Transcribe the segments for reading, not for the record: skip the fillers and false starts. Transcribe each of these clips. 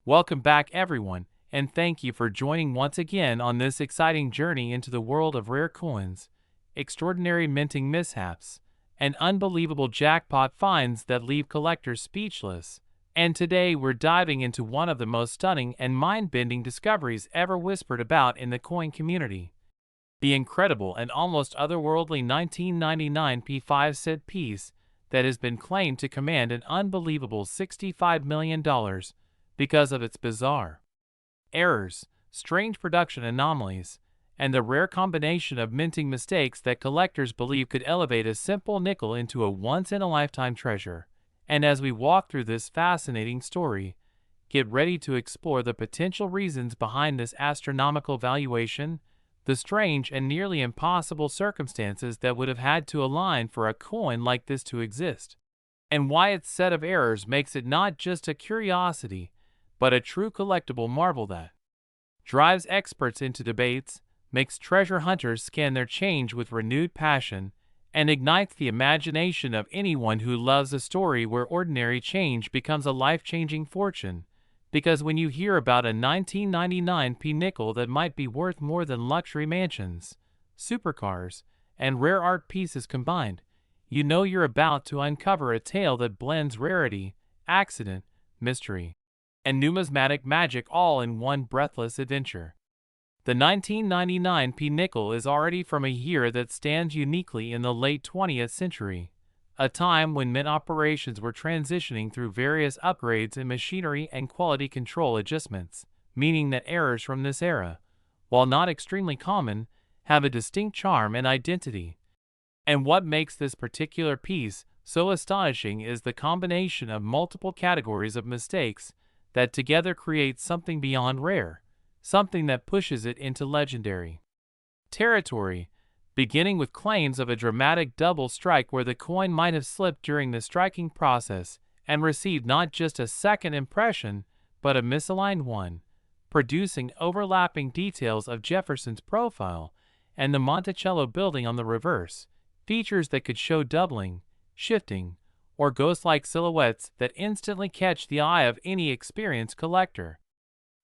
Welcome back, everyone, and thank you for joining once again on this exciting journey into the world of rare coins, extraordinary minting mishaps, and unbelievable jackpot finds that leave collectors speechless. And today we're diving into one of the most stunning and mind-bending discoveries ever whispered about in the coin community. The incredible and almost otherworldly 1999 P5-cent piece that has been claimed to command an unbelievable $65 million because of its bizarre errors, strange production anomalies, and the rare combination of minting mistakes that collectors believe could elevate a simple nickel into a once-in-a-lifetime treasure. And as we walk through this fascinating story, get ready to explore the potential reasons behind this astronomical valuation, the strange and nearly impossible circumstances that would have had to align for a coin like this to exist, and why its set of errors makes it not just a curiosity, but a true collectible marvel that drives experts into debates, makes treasure hunters scan their change with renewed passion, and ignites the imagination of anyone who loves a story where ordinary change becomes a life-changing fortune. Because when you hear about a 1999 P nickel that might be worth more than luxury mansions, supercars, and rare art pieces combined, you know you're about to uncover a tale that blends rarity, accident, mystery, and numismatic magic all in one breathless adventure. The 1999 P nickel is already from a year that stands uniquely in the late 20th century, a time when mint operations were transitioning through various upgrades in machinery and quality control adjustments, meaning that errors from this era, while not extremely common, have a distinct charm and identity. And what makes this particular piece so astonishing is the combination of multiple categories of mistakes that together create something beyond rare, something that pushes it into legendary territory, beginning with claims of a dramatic double strike where the coin might have slipped during the striking process and received not just a second impression, but a misaligned one, producing overlapping details of Jefferson's profile and the Monticello building on the reverse, features that could show doubling, shifting, or ghost-like silhouettes that instantly catch the eye of any experienced collector.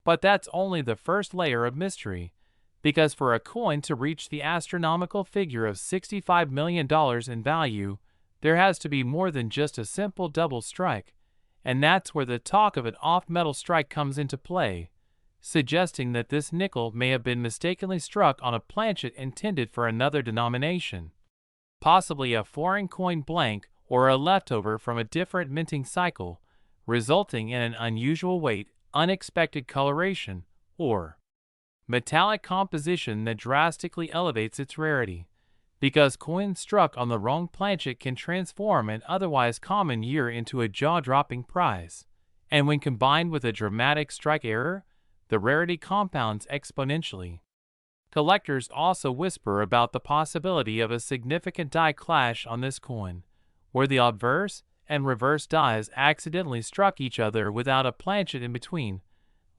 But that's only the first layer of mystery, because for a coin to reach the astronomical figure of $65 million in value, there has to be more than just a simple double strike, and that's where the talk of an off-metal strike comes into play, suggesting that this nickel may have been mistakenly struck on a planchet intended for another denomination, possibly a foreign coin blank or a leftover from a different minting cycle, resulting in an unusual weight, unexpected coloration, or metallic composition that drastically elevates its rarity, because coins struck on the wrong planchet can transform an otherwise common year into a jaw-dropping prize, and when combined with a dramatic strike error, the rarity compounds exponentially. Collectors also whisper about the possibility of a significant die clash on this coin, where the obverse and reverse dies accidentally struck each other without a planchet in between,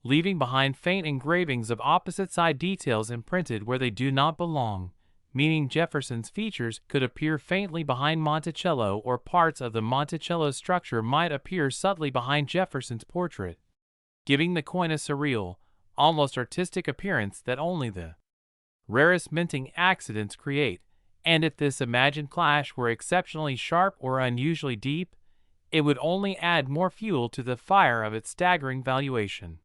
leaving behind faint engravings of opposite-side details imprinted where they do not belong, meaning Jefferson's features could appear faintly behind Monticello or parts of the Monticello structure might appear subtly behind Jefferson's portrait, giving the coin a surreal, almost artistic appearance that only the rarest minting accidents create. And if this imagined clash were exceptionally sharp or unusually deep, it would only add more fuel to the fire of its staggering valuation.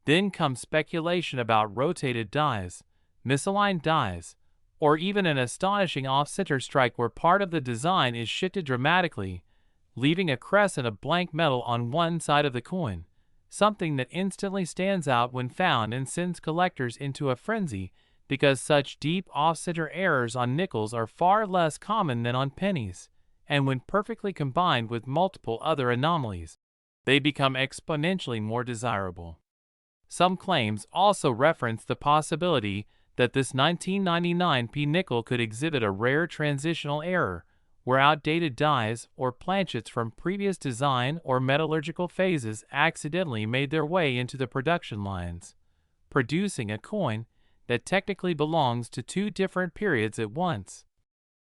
Then comes speculation about rotated dies, misaligned dies, or even an astonishing off-center strike where part of the design is shifted dramatically, leaving a crescent of blank metal on one side of the coin, something that instantly stands out when found and sends collectors into a frenzy, because such deep off-center errors on nickels are far less common than on pennies, and when perfectly combined with multiple other anomalies, they become exponentially more desirable. Some claims also reference the possibility that this 1999 P nickel could exhibit a rare transitional error, where outdated dies or planchets from previous design or metallurgical phases accidentally made their way into the production lines, producing a coin that technically belongs to two different periods at once,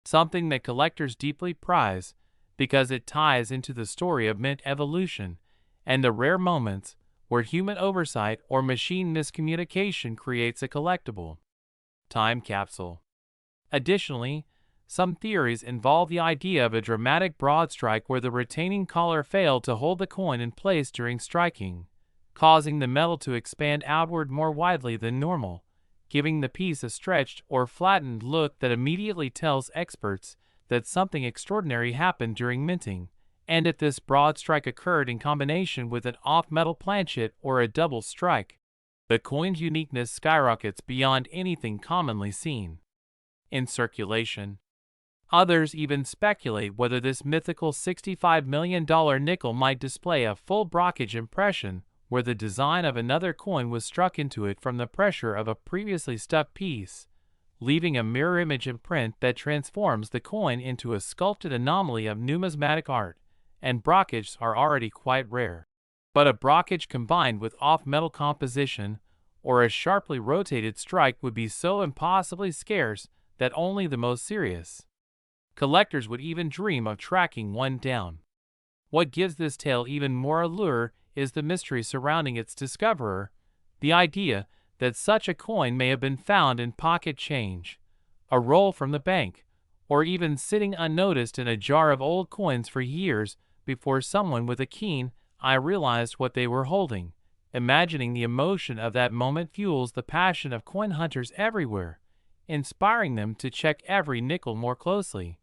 something that collectors deeply prize because it ties into the story of mint evolution and the rare moments where human oversight or machine miscommunication creates a collectible. Time capsule. Additionally, some theories involve the idea of a dramatic broad strike where the retaining collar failed to hold the coin in place during striking, causing the metal to expand outward more widely than normal, giving the piece a stretched or flattened look that immediately tells experts that something extraordinary happened during minting, and if this broad strike occurred in combination with an off-metal planchet or a double strike, the coin's uniqueness skyrockets beyond anything commonly seen in circulation. Others even speculate whether this mythical $65 million nickel might display a full brockage impression where the design of another coin was struck into it from the pressure of a previously stuck piece, leaving a mirror image imprint that transforms the coin into a sculpted anomaly of numismatic art, and brockages are already quite rare. But a brockage combined with off-metal composition or a sharply rotated strike would be so impossibly scarce that only the most serious collectors would even dream of tracking one down. What gives this tale even more allure is the mystery surrounding its discoverer, the idea that such a coin may have been found in pocket change, a roll from the bank, or even sitting unnoticed in a jar of old coins for years before someone with a keen eye realized what they were holding. Imagining the emotion of that moment fuels the passion of coin hunters everywhere, inspiring them to check every nickel more closely,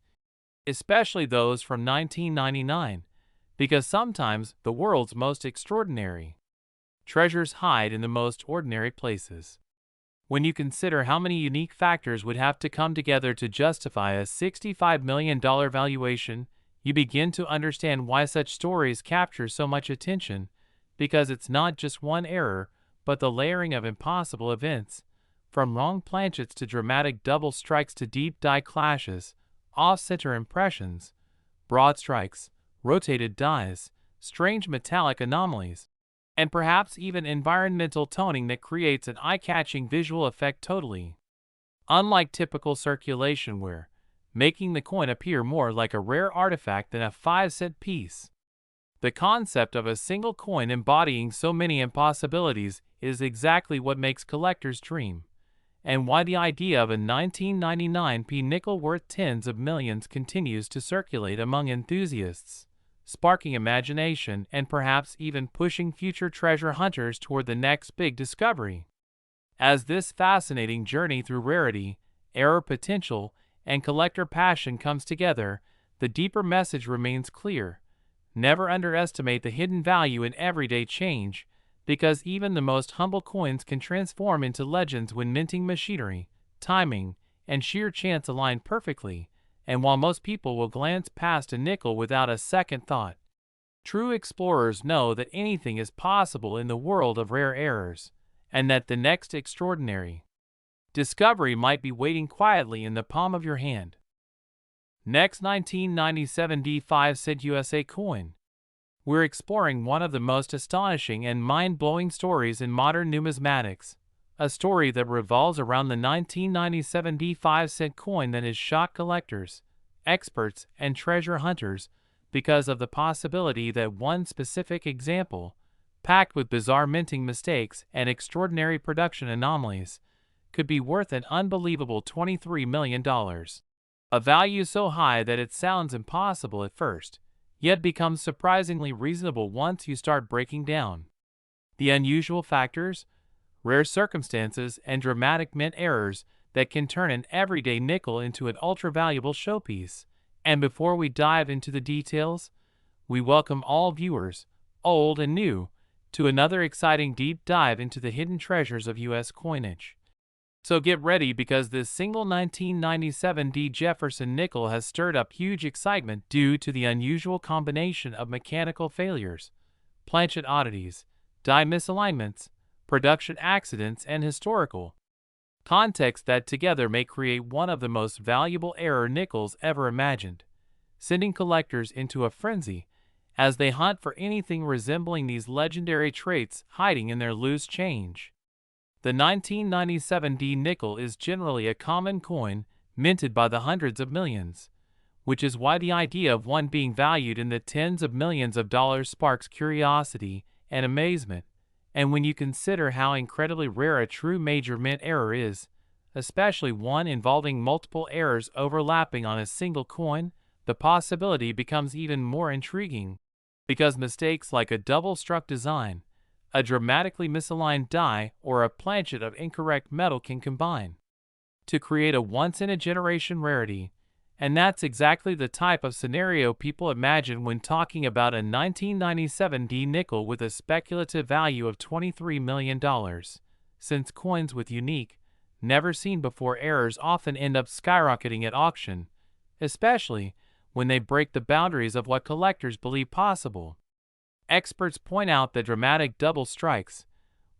especially those from 1999, because sometimes the world's most extraordinary treasures hide in the most ordinary places. When you consider how many unique factors would have to come together to justify a $65 million valuation, you begin to understand why such stories capture so much attention, because it's not just one error, but the layering of impossible events, from long planchets to dramatic double strikes to deep die clashes, off-center impressions, broad strikes, rotated dies, strange metallic anomalies, and perhaps even environmental toning that creates an eye-catching visual effect totally unlike typical circulation ware, making the coin appear more like a rare artifact than a 5-cent piece. The concept of a single coin embodying so many impossibilities is exactly what makes collectors dream, and why the idea of a 1999p nickel worth tens of millions continues to circulate among enthusiasts, sparking imagination and perhaps even pushing future treasure hunters toward the next big discovery. As this fascinating journey through rarity, error potential, and collector passion comes together, the deeper message remains clear. Never underestimate the hidden value in everyday change, because even the most humble coins can transform into legends when minting machinery, timing, and sheer chance align perfectly, and while most people will glance past a nickel without a second thought, true explorers know that anything is possible in the world of rare errors, and that the next extraordinary discovery might be waiting quietly in the palm of your hand. Next, 1997 D5 USA coin. We're exploring one of the most astonishing and mind-blowing stories in modern numismatics, a story that revolves around the 1997 D5 coin that has shocked collectors, experts, and treasure hunters because of the possibility that one specific example, packed with bizarre minting mistakes and extraordinary production anomalies, could be worth an unbelievable $23 million. A value so high that it sounds impossible at first, yet becomes surprisingly reasonable once you start breaking down the unusual factors, rare circumstances, and dramatic mint errors that can turn an everyday nickel into an ultra-valuable showpiece. And before we dive into the details, we welcome all viewers, old and new, to another exciting deep dive into the hidden treasures of U.S. coinage. So get ready, because this single 1997 D. Jefferson nickel has stirred up huge excitement due to the unusual combination of mechanical failures, planchet oddities, die misalignments, production accidents, and historical context that together may create one of the most valuable error nickels ever imagined, sending collectors into a frenzy as they hunt for anything resembling these legendary traits hiding in their loose change. The 1997 D nickel is generally a common coin minted by the hundreds of millions, which is why the idea of one being valued in the tens of millions of dollars sparks curiosity and amazement, And when you consider how incredibly rare a true major mint error is, especially one involving multiple errors overlapping on a single coin, the possibility becomes even more intriguing. Because mistakes like a double-struck design, a dramatically misaligned die, or a planchet of incorrect metal can combine to create a once-in-a-generation rarity. And that's exactly the type of scenario people imagine when talking about a 1997 D nickel with a speculative value of $23 million, since coins with unique, never-seen-before errors often end up skyrocketing at auction, especially when they break the boundaries of what collectors believe possible. Experts point out that dramatic double strikes,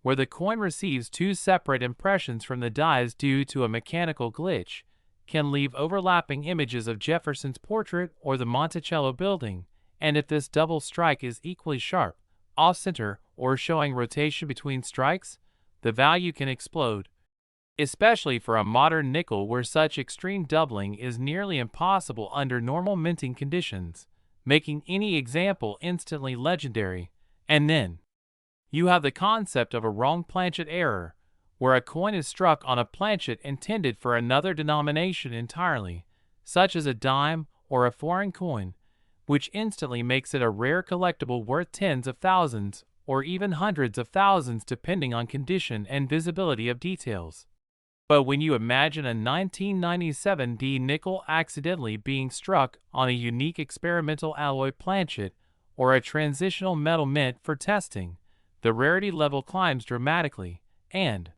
where the coin receives two separate impressions from the dies due to a mechanical glitch, can leave overlapping images of Jefferson's portrait or the Monticello building, and if this double strike is equally sharp, off-center, or showing rotation between strikes, the value can explode. Especially for a modern nickel where such extreme doubling is nearly impossible under normal minting conditions, making any example instantly legendary. And then you have the concept of a wrong planchet error, where a coin is struck on a planchet intended for another denomination entirely, such as a dime or a foreign coin, which instantly makes it a rare collectible worth tens of thousands or even hundreds of thousands depending on condition and visibility of details. But when you imagine a 1997 D nickel accidentally being struck on a unique experimental alloy planchet or a transitional metal mint for testing, the rarity level climbs dramatically, and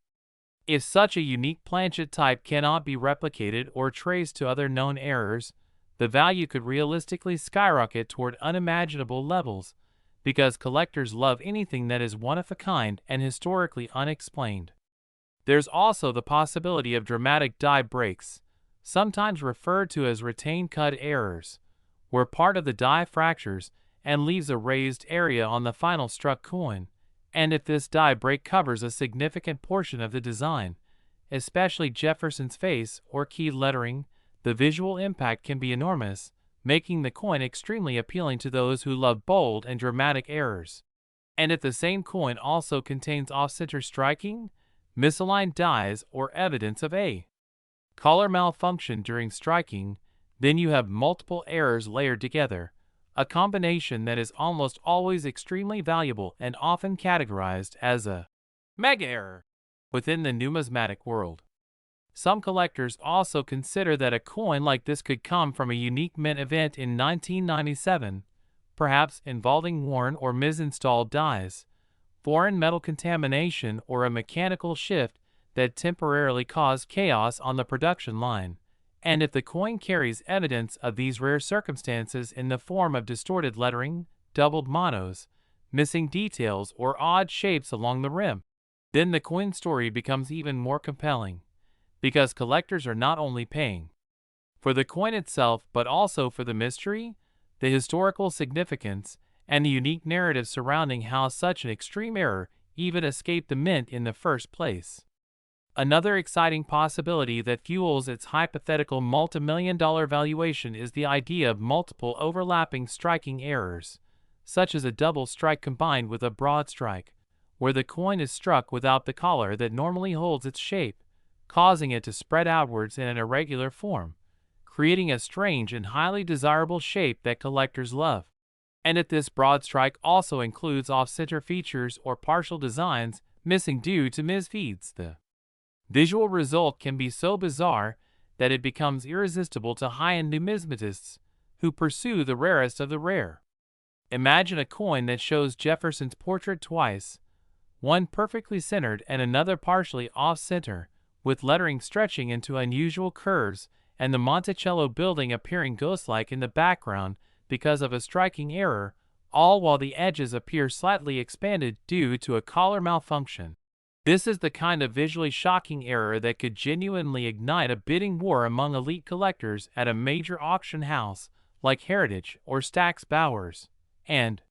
if such a unique planchet type cannot be replicated or traced to other known errors, the value could realistically skyrocket toward unimaginable levels, because collectors love anything that is one of a kind and historically unexplained. There's also the possibility of dramatic die breaks, sometimes referred to as retained cut errors, where part of the die fractures and leaves a raised area on the final struck coin, and if this die break covers a significant portion of the design, especially Jefferson's face or key lettering, the visual impact can be enormous, making the coin extremely appealing to those who love bold and dramatic errors. And if the same coin also contains off-center striking, misaligned dies, or evidence of a collar malfunction during striking, then you have multiple errors layered together, a combination that is almost always extremely valuable and often categorized as a mega error within the numismatic world. Some collectors also consider that a coin like this could come from a unique mint event in 1997, perhaps involving worn or misinstalled dies, foreign metal contamination, or a mechanical shift that temporarily caused chaos on the production line. And if the coin carries evidence of these rare circumstances in the form of distorted lettering, doubled monos, missing details, or odd shapes along the rim, then the coin story becomes even more compelling, because collectors are not only paying for the coin itself but also for the mystery, the historical significance, and the unique narrative surrounding how such an extreme error even escaped the mint in the first place. Another exciting possibility that fuels its hypothetical multi-million-dollar valuation is the idea of multiple overlapping striking errors, such as a double strike combined with a broad strike, where the coin is struck without the collar that normally holds its shape, causing it to spread outwards in an irregular form, creating a strange and highly desirable shape that collectors love. And if this broad strike also includes off-center features or partial designs missing due to misfeeds, the visual result can be so bizarre that it becomes irresistible to high-end numismatists who pursue the rarest of the rare. Imagine a coin that shows Jefferson's portrait twice, one perfectly centered and another partially off-center, with lettering stretching into unusual curves and the Monticello building appearing ghost-like in the background because of a striking error, all while the edges appear slightly expanded due to a collar malfunction. This is the kind of visually shocking error that could genuinely ignite a bidding war among elite collectors at a major auction house like Heritage or Stack's Bowers. And,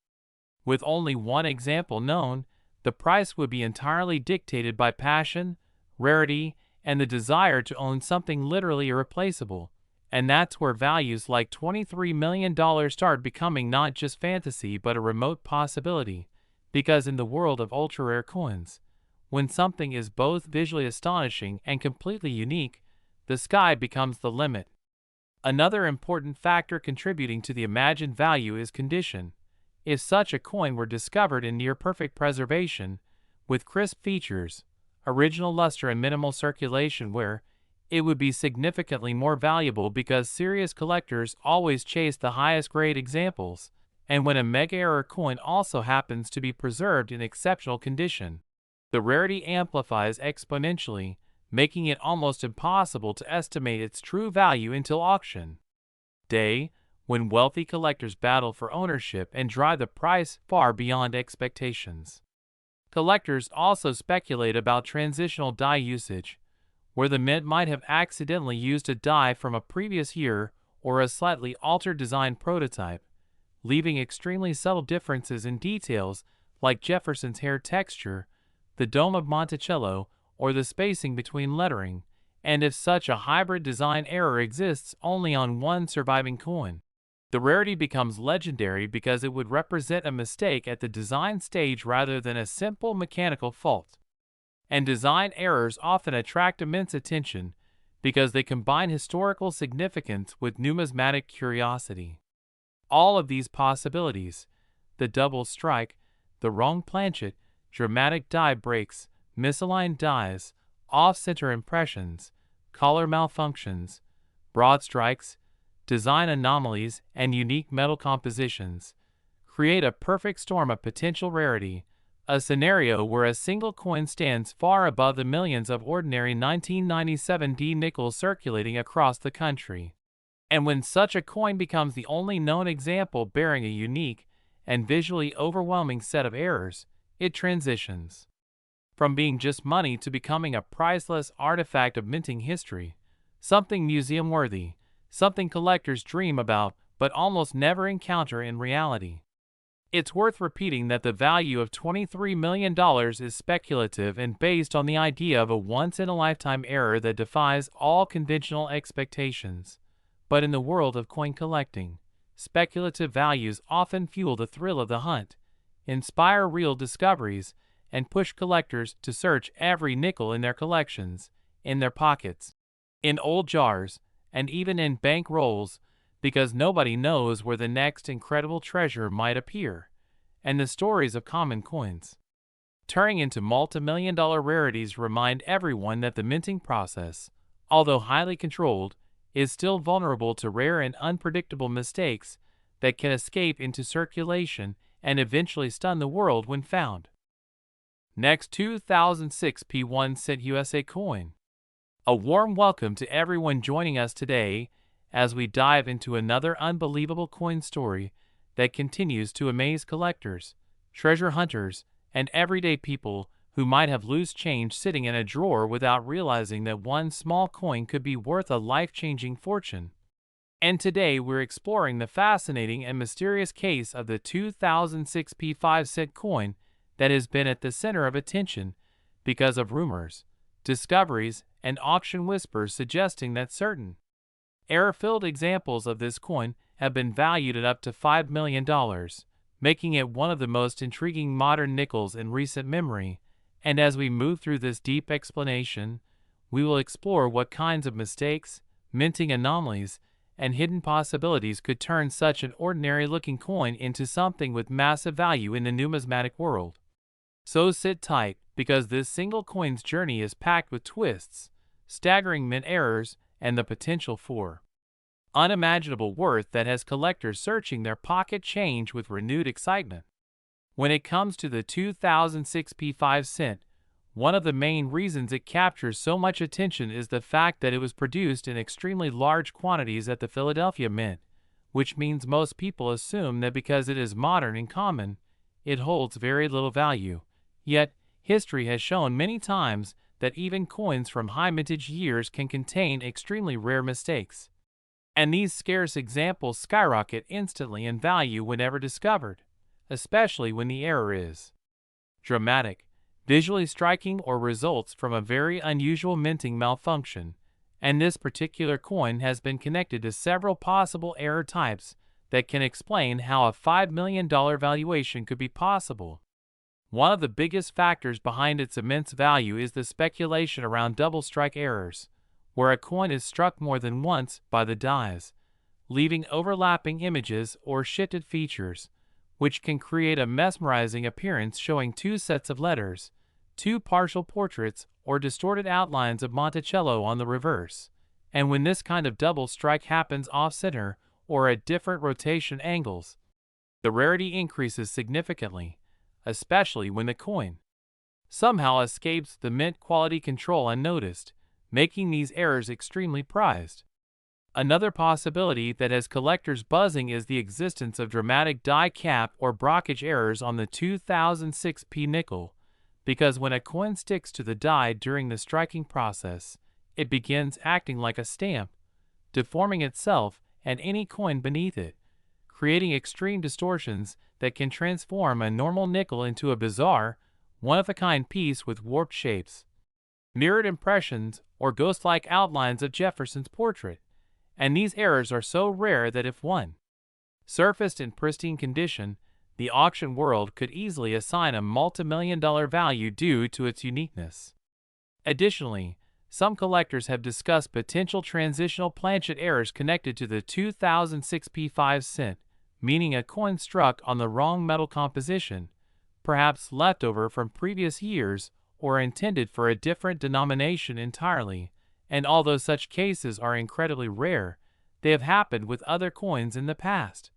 with only one example known, the price would be entirely dictated by passion, rarity, and the desire to own something literally irreplaceable. And that's where values like $23 million start becoming not just fantasy but a remote possibility, because in the world of ultra-rare coins, when something is both visually astonishing and completely unique, the sky becomes the limit. Another important factor contributing to the imagined value is condition. If such a coin were discovered in near-perfect preservation, with crisp features, original luster and minimal circulation wear, it would be significantly more valuable because serious collectors always chase the highest grade examples, and when a mega-rare coin also happens to be preserved in exceptional condition, the rarity amplifies exponentially, making it almost impossible to estimate its true value until auction day, when wealthy collectors battle for ownership and drive the price far beyond expectations. Collectors also speculate about transitional die usage, where the mint might have accidentally used a die from a previous year or a slightly altered design prototype, leaving extremely subtle differences in details like Jefferson's hair texture, the dome of Monticello, or the spacing between lettering, and if such a hybrid design error exists only on one surviving coin, the rarity becomes legendary because it would represent a mistake at the design stage rather than a simple mechanical fault. And design errors often attract immense attention because they combine historical significance with numismatic curiosity. All of these possibilities, the double strike, the wrong planchet, dramatic die breaks, misaligned dies, off-center impressions, color malfunctions, broad strikes, design anomalies, and unique metal compositions, create a perfect storm of potential rarity, a scenario where a single coin stands far above the millions of ordinary 1997 D nickels circulating across the country. And when such a coin becomes the only known example bearing a unique and visually overwhelming set of errors, it transitions from being just money to becoming a priceless artifact of minting history, something museum-worthy, something collectors dream about but almost never encounter in reality. It's worth repeating that the value of $23 million is speculative and based on the idea of a once-in-a-lifetime error that defies all conventional expectations. But in the world of coin collecting, speculative values often fuel the thrill of the hunt, inspire real discoveries, and push collectors to search every nickel in their collections, in their pockets, in old jars, and even in bank rolls, because nobody knows where the next incredible treasure might appear. And the stories of common coins turning into multi-million-dollar rarities remind everyone that the minting process, although highly controlled, is still vulnerable to rare and unpredictable mistakes that can escape into circulation and eventually stun the world when found. Next, 2006 P1 cent USA coin. A warm welcome to everyone joining us today as we dive into another unbelievable coin story that continues to amaze collectors, treasure hunters, and everyday people who might have loose change sitting in a drawer without realizing that one small coin could be worth a life-changing fortune. And today we're exploring the fascinating and mysterious case of the 2006 P5 cent coin that has been at the center of attention because of rumors, discoveries, and auction whispers suggesting that certain error-filled examples of this coin have been valued at up to $5 million, making it one of the most intriguing modern nickels in recent memory. And as we move through this deep explanation, we will explore what kinds of mistakes, minting anomalies, and hidden possibilities could turn such an ordinary-looking coin into something with massive value in the numismatic world. So sit tight, because this single coin's journey is packed with twists, staggering mint errors, and the potential for unimaginable worth that has collectors searching their pocket change with renewed excitement. When it comes to the 2006 P5 cent, one of the main reasons it captures so much attention is the fact that it was produced in extremely large quantities at the Philadelphia Mint, which means most people assume that because it is modern and common, it holds very little value. Yet, history has shown many times that even coins from high mintage years can contain extremely rare mistakes. And these scarce examples skyrocket instantly in value whenever discovered, especially when the error is dramatic, visually striking, or results from a very unusual minting malfunction. And this particular coin has been connected to several possible error types that can explain how a $5 million valuation could be possible. One of the biggest factors behind its immense value is the speculation around double strike errors, where a coin is struck more than once by the dies, leaving overlapping images or shifted features, which can create a mesmerizing appearance showing two sets of letters, two partial portraits, or distorted outlines of Monticello on the reverse. And when this kind of double strike happens off-center or at different rotation angles, the rarity increases significantly, especially when the coin somehow escapes the mint quality control unnoticed, making these errors extremely prized. Another possibility that has collectors buzzing is the existence of dramatic die cap or brockage errors on the 2006p nickel, because when a coin sticks to the die during the striking process, it begins acting like a stamp, deforming itself and any coin beneath it, creating extreme distortions that can transform a normal nickel into a bizarre, one-of-a-kind piece with warped shapes, mirrored impressions, or ghost-like outlines of Jefferson's portrait. And these errors are so rare that if one surfaced in pristine condition, the auction world could easily assign a multi-million-dollar value due to its uniqueness. Additionally, some collectors have discussed potential transitional planchet errors connected to the 2006p 5 cent, meaning a coin struck on the wrong metal composition, perhaps leftover from previous years or intended for a different denomination entirely. And although such cases are incredibly rare, they have happened with other coins in the past,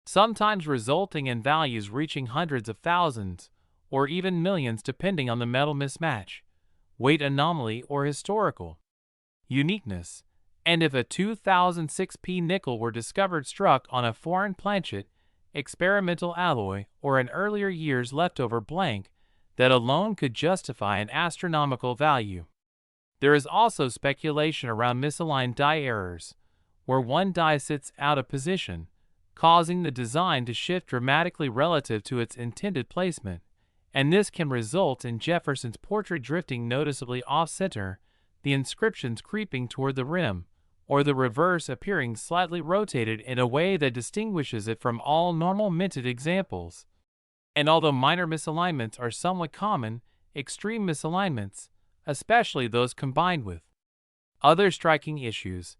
sometimes resulting in values reaching hundreds of thousands or even millions depending on the metal mismatch, weight anomaly, or historical uniqueness. And if a 2006p nickel were discovered struck on a foreign planchet, experimental alloy, or an earlier year's leftover blank, that alone could justify an astronomical value. There is also speculation around misaligned die errors, where one die sits out of position, causing the design to shift dramatically relative to its intended placement, and this can result in Jefferson's portrait drifting noticeably off-center, the inscriptions creeping toward the rim, or the reverse appearing slightly rotated in a way that distinguishes it from all normal minted examples. And although minor misalignments are somewhat common, extreme misalignments, especially those combined with other striking issues,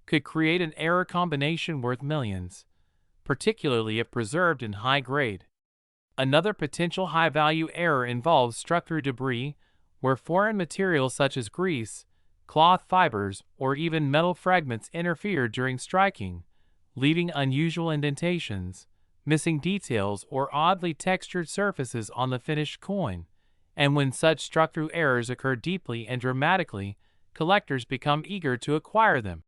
could create an error combination worth millions, particularly if preserved in high grade. Another potential high-value error involves struck-through debris, where foreign materials such as grease, cloth fibers, or even metal fragments interfere during striking, leaving unusual indentations, missing details, or oddly textured surfaces on the finished coin. And when such struck-through errors occur deeply and dramatically, collectors become eager to acquire them,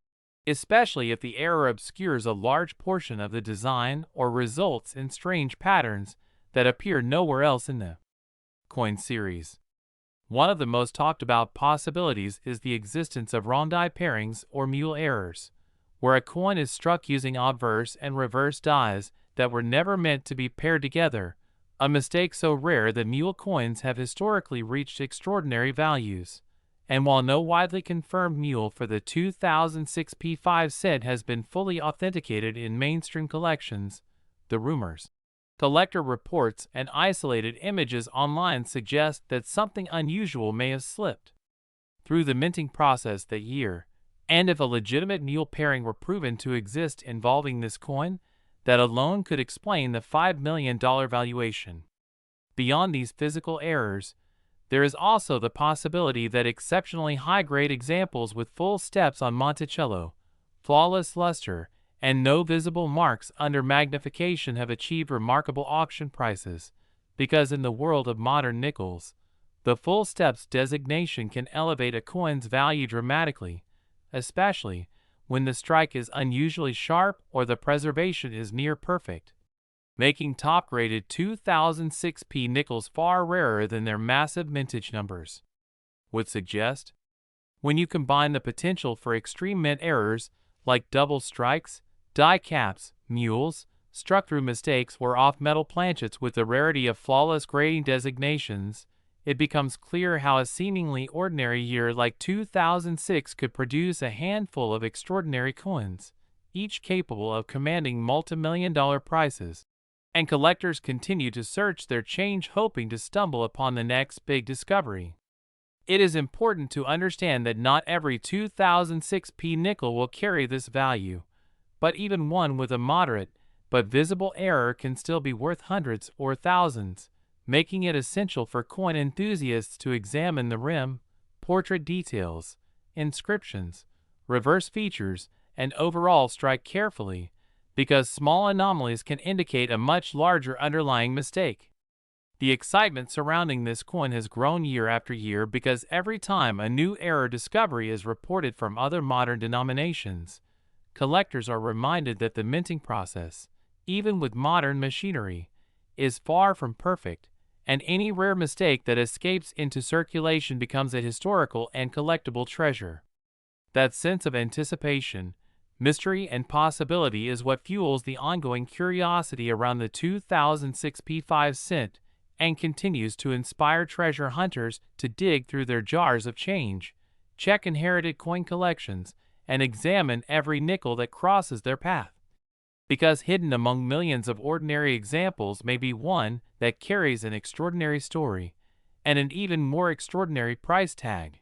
especially if the error obscures a large portion of the design or results in strange patterns that appear nowhere else in the coin series. One of the most talked about possibilities is the existence of wrong die pairings or mule errors, where a coin is struck using obverse and reverse dies that were never meant to be paired together, a mistake so rare that mule coins have historically reached extraordinary values. And while no widely confirmed mule for the 2006p 5 cent has been fully authenticated in mainstream collections, the rumors, collector reports, and isolated images online suggest that something unusual may have slipped through the minting process that year. And if a legitimate mule pairing were proven to exist involving this coin, that alone could explain the $5 million valuation. Beyond these physical errors, there is also the possibility that exceptionally high-grade examples with full steps on Monticello, flawless luster, and no visible marks under magnification have achieved remarkable auction prices, because in the world of modern nickels, the full steps designation can elevate a coin's value dramatically, especially when the strike is unusually sharp or the preservation is near perfect, making top-graded 2006p nickels far rarer than their massive mintage numbers would suggest. When you combine the potential for extreme mint errors like double strikes, die caps, mules, struck-through mistakes, or off-metal planchets with the rarity of flawless grading designations, it becomes clear how a seemingly ordinary year like 2006 could produce a handful of extraordinary coins, each capable of commanding multi-million-dollar prices. and collectors continue to search their change hoping to stumble upon the next big discovery. It is important to understand that not every 2006p nickel will carry this value, but even one with a moderate but visible error can still be worth hundreds or thousands, making it essential for coin enthusiasts to examine the rim, portrait details, inscriptions, reverse features, and overall strike carefully, because small anomalies can indicate a much larger underlying mistake. The excitement surrounding this coin has grown year after year because every time a new error discovery is reported from other modern denominations, collectors are reminded that the minting process, even with modern machinery, is far from perfect, and any rare mistake that escapes into circulation becomes a historical and collectible treasure. That sense of anticipation, mystery, and possibility is what fuels the ongoing curiosity around the 2006 P5 cent and continues to inspire treasure hunters to dig through their jars of change, check inherited coin collections, and examine every nickel that crosses their path. Because hidden among millions of ordinary examples may be one that carries an extraordinary story and an even more extraordinary price tag.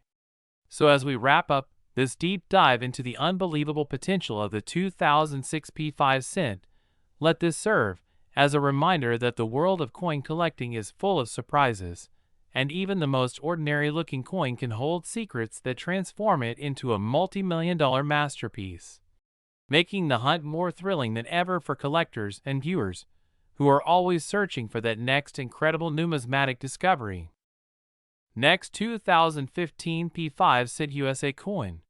So as we wrap up this deep dive into the unbelievable potential of the 2006 P5 cent, let this serve as a reminder that the world of coin collecting is full of surprises, and even the most ordinary-looking coin can hold secrets that transform it into a multi-million-dollar masterpiece, making the hunt more thrilling than ever for collectors and viewers who are always searching for that next incredible numismatic discovery. Next, 2015 P5 cent USA coin.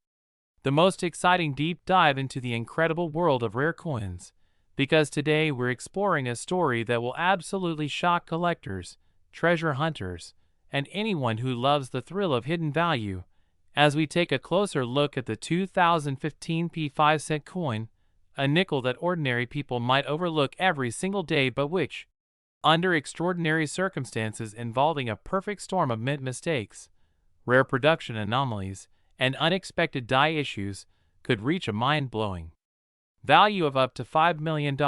The most exciting deep dive into the incredible world of rare coins, because today we're exploring a story that will absolutely shock collectors, treasure hunters, and anyone who loves the thrill of hidden value, as we take a closer look at the 2015 P5 cent coin, a nickel that ordinary people might overlook every single day but which, under extraordinary circumstances involving a perfect storm of mint mistakes, rare production anomalies, and unexpected die issues, could reach a mind-blowing value of up to $5 million.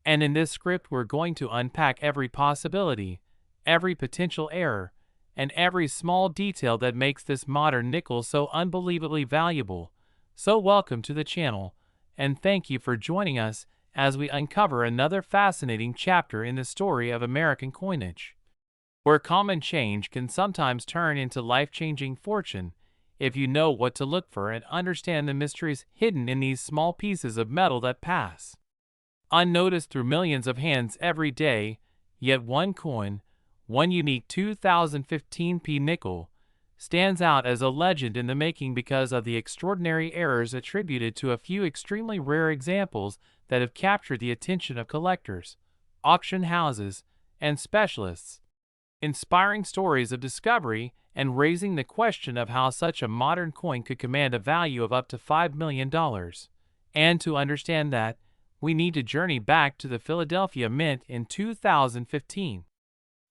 And in this script we're going to unpack every possibility, every potential error, and every small detail that makes this modern nickel so unbelievably valuable. So welcome to the channel, and thank you for joining us as we uncover another fascinating chapter in the story of American coinage, where common change can sometimes turn into life-changing fortune if you know what to look for and understand the mysteries hidden in these small pieces of metal that pass unnoticed through millions of hands every day. Yet one coin, one unique 2015 P nickel, stands out as a legend in the making because of the extraordinary errors attributed to a few extremely rare examples that have captured the attention of collectors, auction houses, and specialists, inspiring stories of discovery and raising the question of how such a modern coin could command a value of up to $5 million. And to understand that, we need to journey back to the Philadelphia Mint in 2015.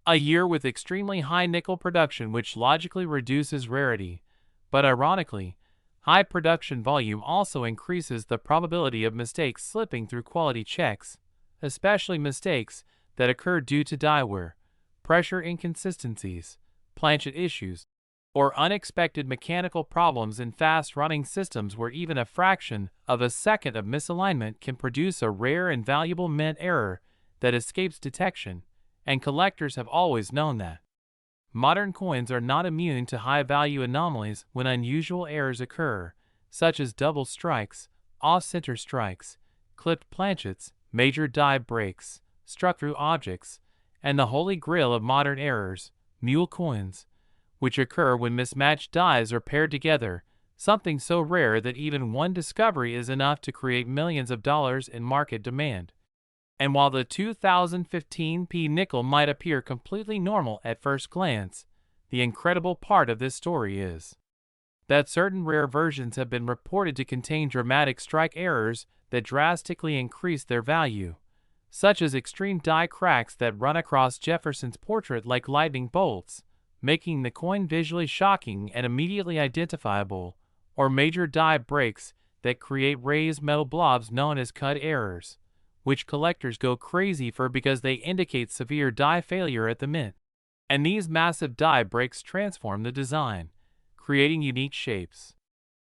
A year with extremely high nickel production, which logically reduces rarity, but ironically, high production volume also increases the probability of mistakes slipping through quality checks, especially mistakes that occur due to die wear, pressure inconsistencies, planchet issues, or unexpected mechanical problems in fast-running systems where even a fraction of a second of misalignment can produce a rare and valuable mint error that escapes detection, and collectors have always known that. Modern coins are not immune to high-value anomalies when unusual errors occur, such as double strikes, off-center strikes, clipped planchets, major die breaks, struck-through objects, and the holy grail of modern errors, mule coins, which occur when mismatched dies are paired together, something so rare that even one discovery is enough to create millions of dollars in market demand. And while the 2015 P nickel might appear completely normal at first glance, the incredible part of this story is that certain rare versions have been reported to contain dramatic strike errors that drastically increase their value, such as extreme die cracks that run across Jefferson's portrait like lightning bolts, making the coin visually shocking and immediately identifiable, or major die breaks that create raised metal blobs known as cut errors, which collectors go crazy for because they indicate severe die failure at the mint. And these massive die breaks transform the design, creating unique shapes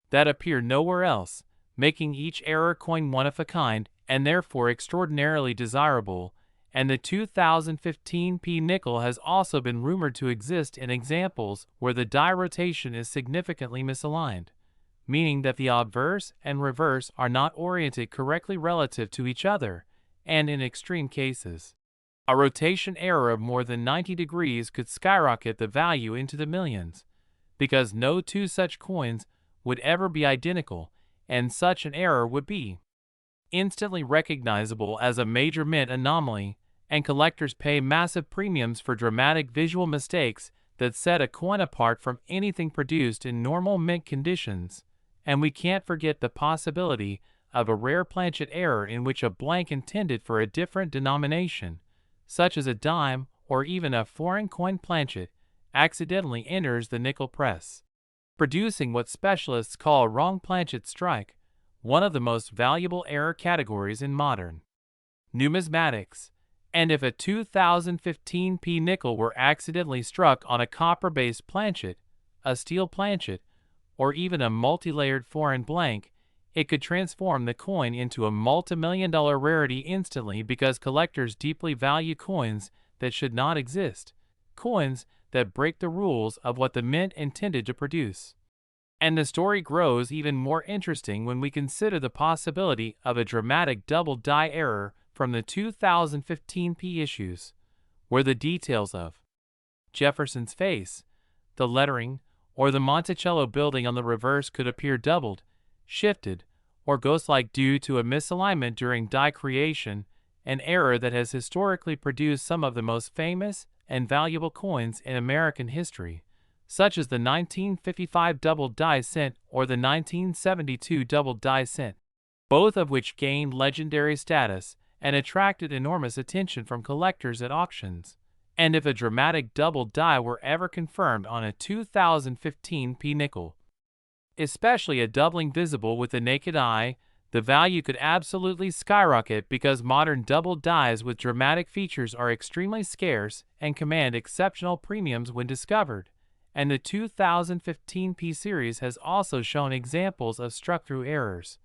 that appear nowhere else, making each error coin one of a kind and therefore extraordinarily desirable. And the 2015 P nickel has also been rumored to exist in examples where the die rotation is significantly misaligned, meaning that the obverse and reverse are not oriented correctly relative to each other, and in extreme cases, a rotation error of more than 90 degrees could skyrocket the value into the millions, because no two such coins would ever be identical, and such an error would be instantly recognizable as a major mint anomaly, and collectors pay massive premiums for dramatic visual mistakes that set a coin apart from anything produced in normal mint conditions. And we can't forget the possibility of a rare planchet error in which a blank intended for a different denomination, such as a dime or even a foreign coin planchet, accidentally enters the nickel press, producing what specialists call a wrong planchet strike, one of the most valuable error categories in modern numismatics. And if a 2015 P nickel were accidentally struck on a copper-based planchet, a steel planchet, or even a multi-layered foreign blank, it could transform the coin into a multi-million-dollar rarity instantly, because collectors deeply value coins that should not exist, coins that break the rules of what the mint intended to produce. And the story grows even more interesting when we consider the possibility of a dramatic double die error from the 2015 P issues, where the details of Jefferson's face, the lettering, or the Monticello building on the reverse could appear doubled, shifted, or ghost-like due to a misalignment during die creation, an error that has historically produced some of the most famous and valuable coins in American history, such as the 1955 double die cent or the 1972 double die cent, both of which gained legendary status and attracted enormous attention from collectors at auctions. And if a dramatic double die were ever confirmed on a 2015 P nickel, especially a doubling visible with the naked eye, the value could absolutely skyrocket, because modern double dies with dramatic features are extremely scarce and command exceptional premiums when discovered. And the 2015 P series has also shown examples of struck-through errors,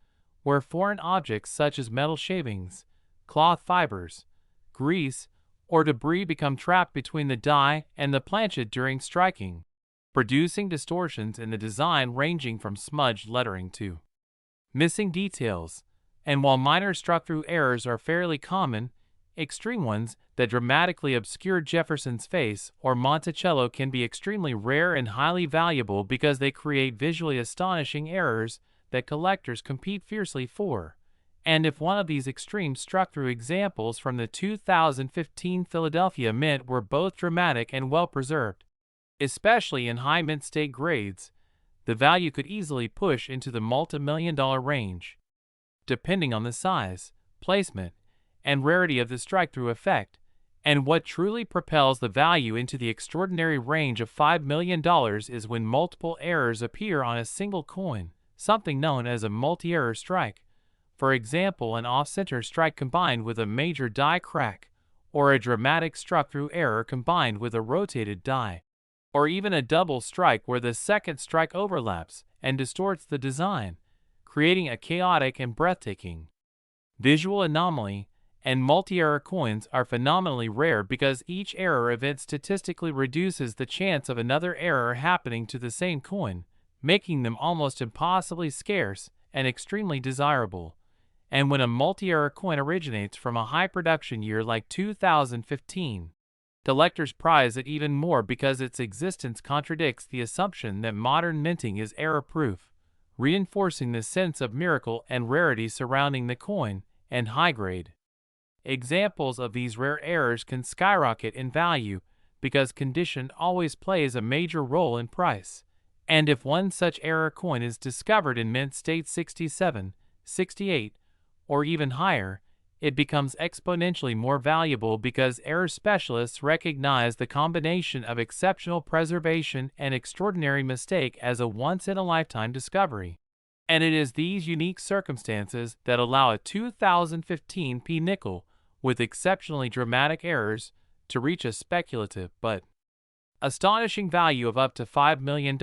where foreign objects such as metal shavings, cloth fibers, grease, or debris become trapped between the die and the planchet during striking, producing distortions in the design ranging from smudged lettering to missing details. And while minor struck-through errors are fairly common, extreme ones that dramatically obscure Jefferson's face or Monticello can be extremely rare and highly valuable, because they create visually astonishing errors that collectors compete fiercely for. And if one of these extreme struck-through examples from the 2015 Philadelphia Mint were both dramatic and well-preserved, especially in high mint state grades, the value could easily push into the multi-million-dollar range, depending on the size, placement, and rarity of the strike-through effect. And what truly propels the value into the extraordinary range of $5 million is when multiple errors appear on a single coin, something known as a multi-error strike. For example, an off-center strike combined with a major die crack, or a dramatic struck-through error combined with a rotated die, or even a double strike where the second strike overlaps and distorts the design, creating a chaotic and breathtaking visual anomaly. And multi-error coins are phenomenally rare, because each error event statistically reduces the chance of another error happening to the same coin, making them almost impossibly scarce and extremely desirable. And when a multi-error coin originates from a high production year like 2015, collectors prize it even more, because its existence contradicts the assumption that modern minting is error-proof, reinforcing the sense of miracle and rarity surrounding the coin. And high-grade examples of these rare errors can skyrocket in value, because condition always plays a major role in price. And if one such error coin is discovered in mint state 67, 68, or even higher, it becomes exponentially more valuable, because error specialists recognize the combination of exceptional preservation and extraordinary mistake as a once-in-a-lifetime discovery. And it is these unique circumstances that allow a 2015 nickel with exceptionally dramatic errors to reach a speculative but astonishing value of up to $5 million,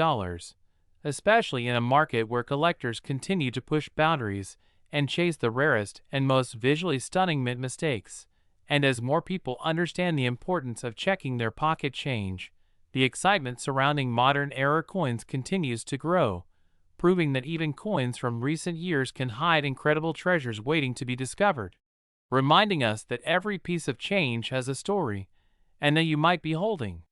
especially in a market where collectors continue to push boundaries and chase the rarest and most visually stunning mint mistakes. And as more people understand the importance of checking their pocket change, the excitement surrounding modern era coins continues to grow, proving that even coins from recent years can hide incredible treasures waiting to be discovered, reminding us that every piece of change has a story, and that you might be holding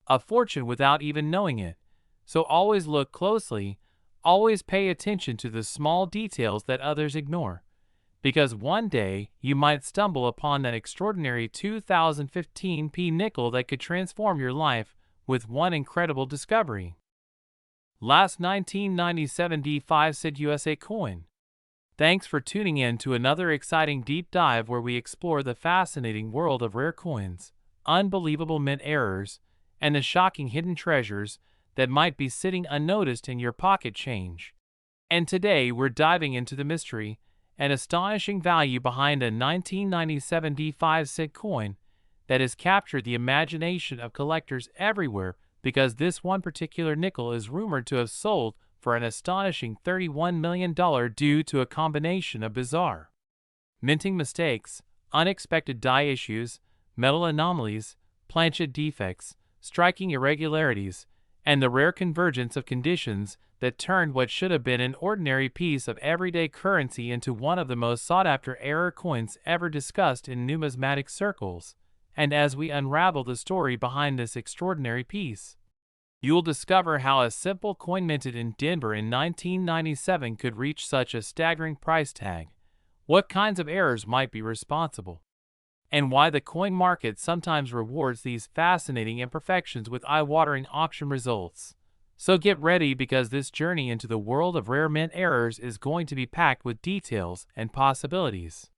a fortune without even knowing it. So always look closely, always pay attention to the small details that others ignore, because one day you might stumble upon that extraordinary 2015 nickel that could transform your life with one incredible discovery. Last 1997 D5 Cent USA coin. Thanks for tuning in to another exciting deep dive where we explore the fascinating world of rare coins, unbelievable mint errors, and the shocking hidden treasures that might be sitting unnoticed in your pocket change. And today we're diving into the mystery and astonishing value behind a 1997 D5 cent coin that has captured the imagination of collectors everywhere, because this one particular nickel is rumored to have sold for an astonishing $31 million due to a combination of bizarre minting mistakes, unexpected die issues, metal anomalies, planchet defects, striking irregularities, and the rare convergence of conditions that turned what should have been an ordinary piece of everyday currency into one of the most sought-after error coins ever discussed in numismatic circles. And as we unravel the story behind this extraordinary piece, you'll discover how a simple coin minted in Denver in 1997 could reach such a staggering price tag, what kinds of errors might be responsible, and why the coin market sometimes rewards these fascinating imperfections with eye-watering auction results. So get ready, because this journey into the world of rare mint errors is going to be packed with details and possibilities.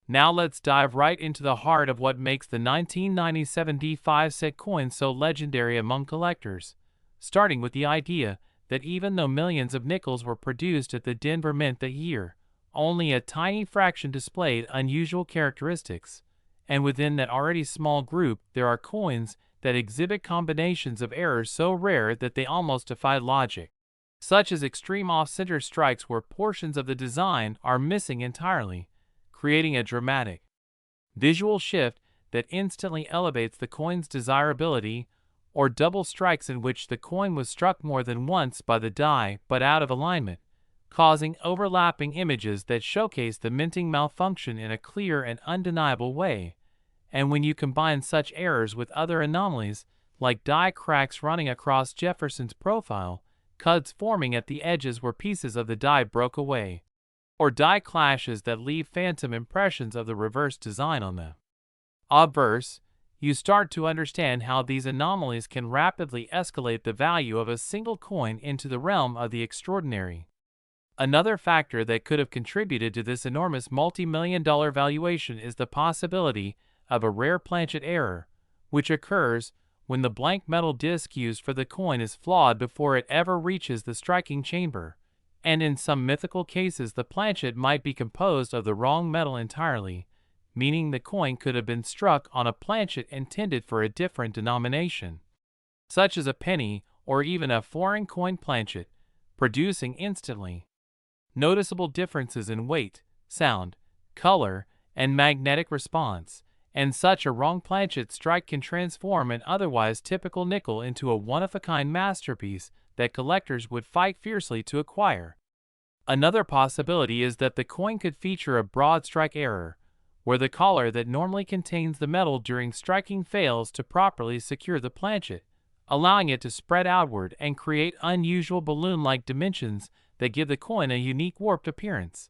Now let's dive right into the heart of what makes the 1997 D5 cent coin so legendary among collectors, starting with the idea that even though millions of nickels were produced at the Denver Mint that year, only a tiny fraction displayed unusual characteristics. And within that already small group, there are coins that exhibit combinations of errors so rare that they almost defy logic, such as extreme off-center strikes where portions of the design are missing entirely, creating a dramatic visual shift that instantly elevates the coin's desirability, or double strikes in which the coin was struck more than once by the die but out of alignment, causing overlapping images that showcase the minting malfunction in a clear and undeniable way. And when you combine such errors with other anomalies, like die cracks running across Jefferson's profile, cuds forming at the edges where pieces of the die broke away, or die clashes that leave phantom impressions of the reverse design on the obverse, you start to understand how these anomalies can rapidly escalate the value of a single coin into the realm of the extraordinary. Another factor that could have contributed to this enormous multi-million-dollar valuation is the possibility of a rare planchet error, which occurs when the blank metal disc used for the coin is flawed before it ever reaches the striking chamber, and in some mythical cases the planchet might be composed of the wrong metal entirely, meaning the coin could have been struck on a planchet intended for a different denomination, such as a penny or even a foreign coin planchet, producing instantly noticeable differences in weight, sound, color, and magnetic response. And such a wrong planchet strike can transform an otherwise typical nickel into a one-of-a-kind masterpiece that collectors would fight fiercely to acquire. Another possibility is that the coin could feature a broad strike error, where the collar that normally contains the metal during striking fails to properly secure the planchet, allowing it to spread outward and create unusual balloon-like dimensions that give the coin a unique warped appearance.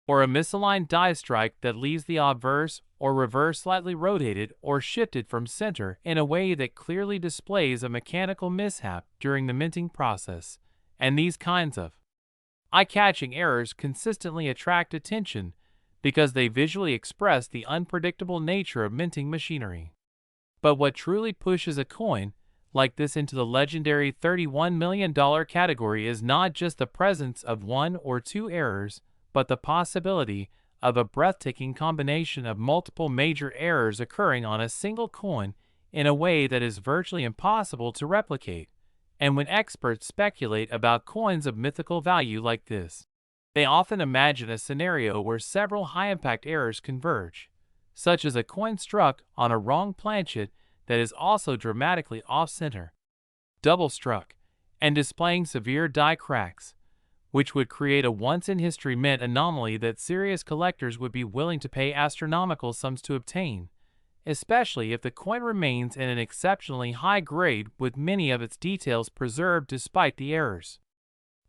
Or a misaligned die strike that leaves the obverse or reverse slightly rotated or shifted from center in a way that clearly displays a mechanical mishap during the minting process. And these kinds of eye-catching errors consistently attract attention because they visually express the unpredictable nature of minting machinery. But what truly pushes a coin like this into the legendary $31 million category is not just the presence of one or two errors, but the possibility of a breathtaking combination of multiple major errors occurring on a single coin in a way that is virtually impossible to replicate. And when experts speculate about coins of mythical value like this, they often imagine a scenario where several high-impact errors converge, such as a coin struck on a wrong planchet that is also dramatically off-center, double struck, and displaying severe die cracks, which would create a once-in-history mint anomaly that serious collectors would be willing to pay astronomical sums to obtain, especially if the coin remains in an exceptionally high grade with many of its details preserved despite the errors.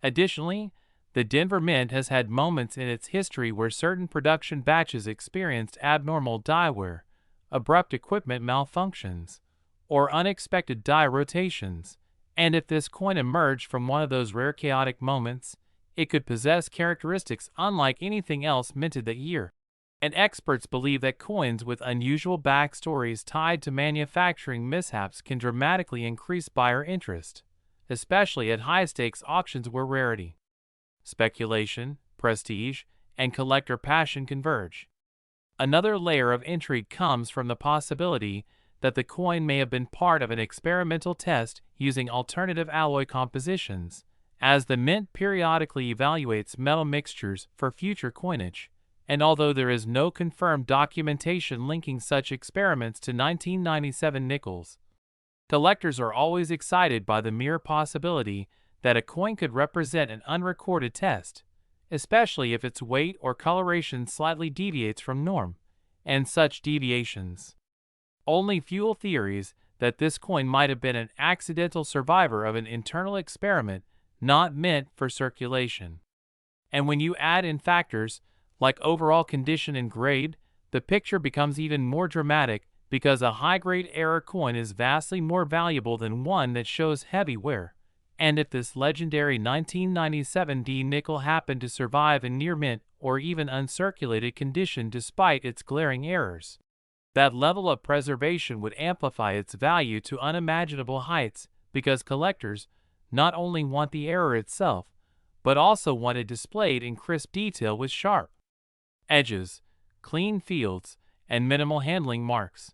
Additionally, the Denver Mint has had moments in its history where certain production batches experienced abnormal die wear, abrupt equipment malfunctions, or unexpected die rotations, and if this coin emerged from one of those rare chaotic moments, it could possess characteristics unlike anything else minted that year. And experts believe that coins with unusual backstories tied to manufacturing mishaps can dramatically increase buyer interest, especially at high-stakes auctions where rarity, speculation, prestige, and collector passion converge. Another layer of intrigue comes from the possibility that the coin may have been part of an experimental test using alternative alloy compositions, as the mint periodically evaluates metal mixtures for future coinage. And although there is no confirmed documentation linking such experiments to 1997 nickels, collectors are always excited by the mere possibility that a coin could represent an unrecorded test, especially if its weight or coloration slightly deviates from norm, and such deviations only fuel theories that this coin might have been an accidental survivor of an internal experiment not meant for circulation. And when you add in factors like overall condition and grade, the picture becomes even more dramatic because a high-grade error coin is vastly more valuable than one that shows heavy wear. And if this legendary 1997 D nickel happened to survive in near mint or even uncirculated condition despite its glaring errors, that level of preservation would amplify its value to unimaginable heights because collectors not only want the error itself, but also want it displayed in crisp detail with sharp edges, clean fields, and minimal handling marks.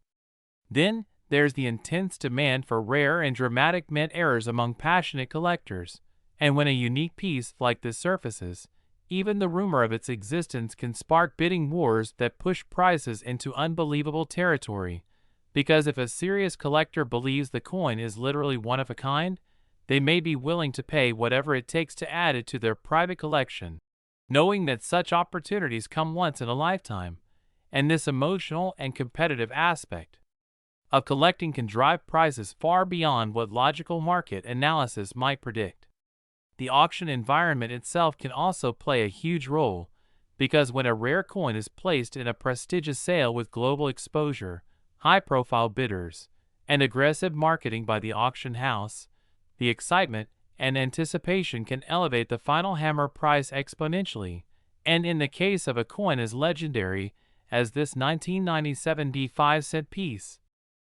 Then there's the intense demand for rare and dramatic mint errors among passionate collectors, and when a unique piece like this surfaces, even the rumor of its existence can spark bidding wars that push prices into unbelievable territory, because if a serious collector believes the coin is literally one of a kind, they may be willing to pay whatever it takes to add it to their private collection, knowing that such opportunities come once in a lifetime, and this emotional and competitive aspect of collecting can drive prices far beyond what logical market analysis might predict. The auction environment itself can also play a huge role, because when a rare coin is placed in a prestigious sale with global exposure, high-profile bidders, and aggressive marketing by the auction house, the excitement and anticipation can elevate the final hammer price exponentially, and in the case of a coin as legendary as this 1997 D 5-cent piece,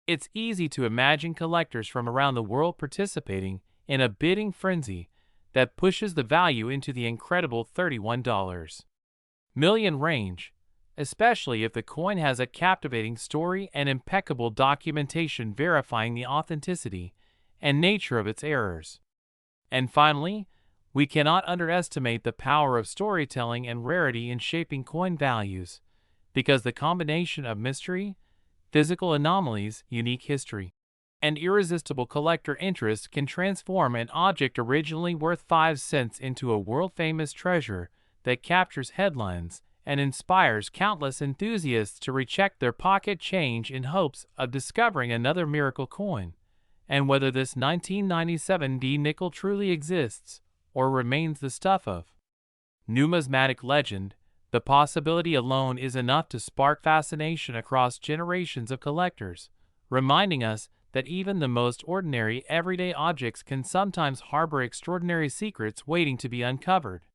it's easy to imagine collectors from around the world participating in a bidding frenzy that pushes the value into the incredible $31 million range, especially if the coin has a captivating story and impeccable documentation verifying the authenticity and nature of its errors. And finally, we cannot underestimate the power of storytelling and rarity in shaping coin values, because the combination of mystery, physical anomalies, unique history, and irresistible collector interest can transform an object originally worth 5 cents into a world-famous treasure that captures headlines and inspires countless enthusiasts to recheck their pocket change in hopes of discovering another miracle coin. And whether this 1997 D nickel truly exists or remains the stuff of numismatic legend, the possibility alone is enough to spark fascination across generations of collectors, reminding us that even the most ordinary everyday objects can sometimes harbor extraordinary secrets waiting to be uncovered.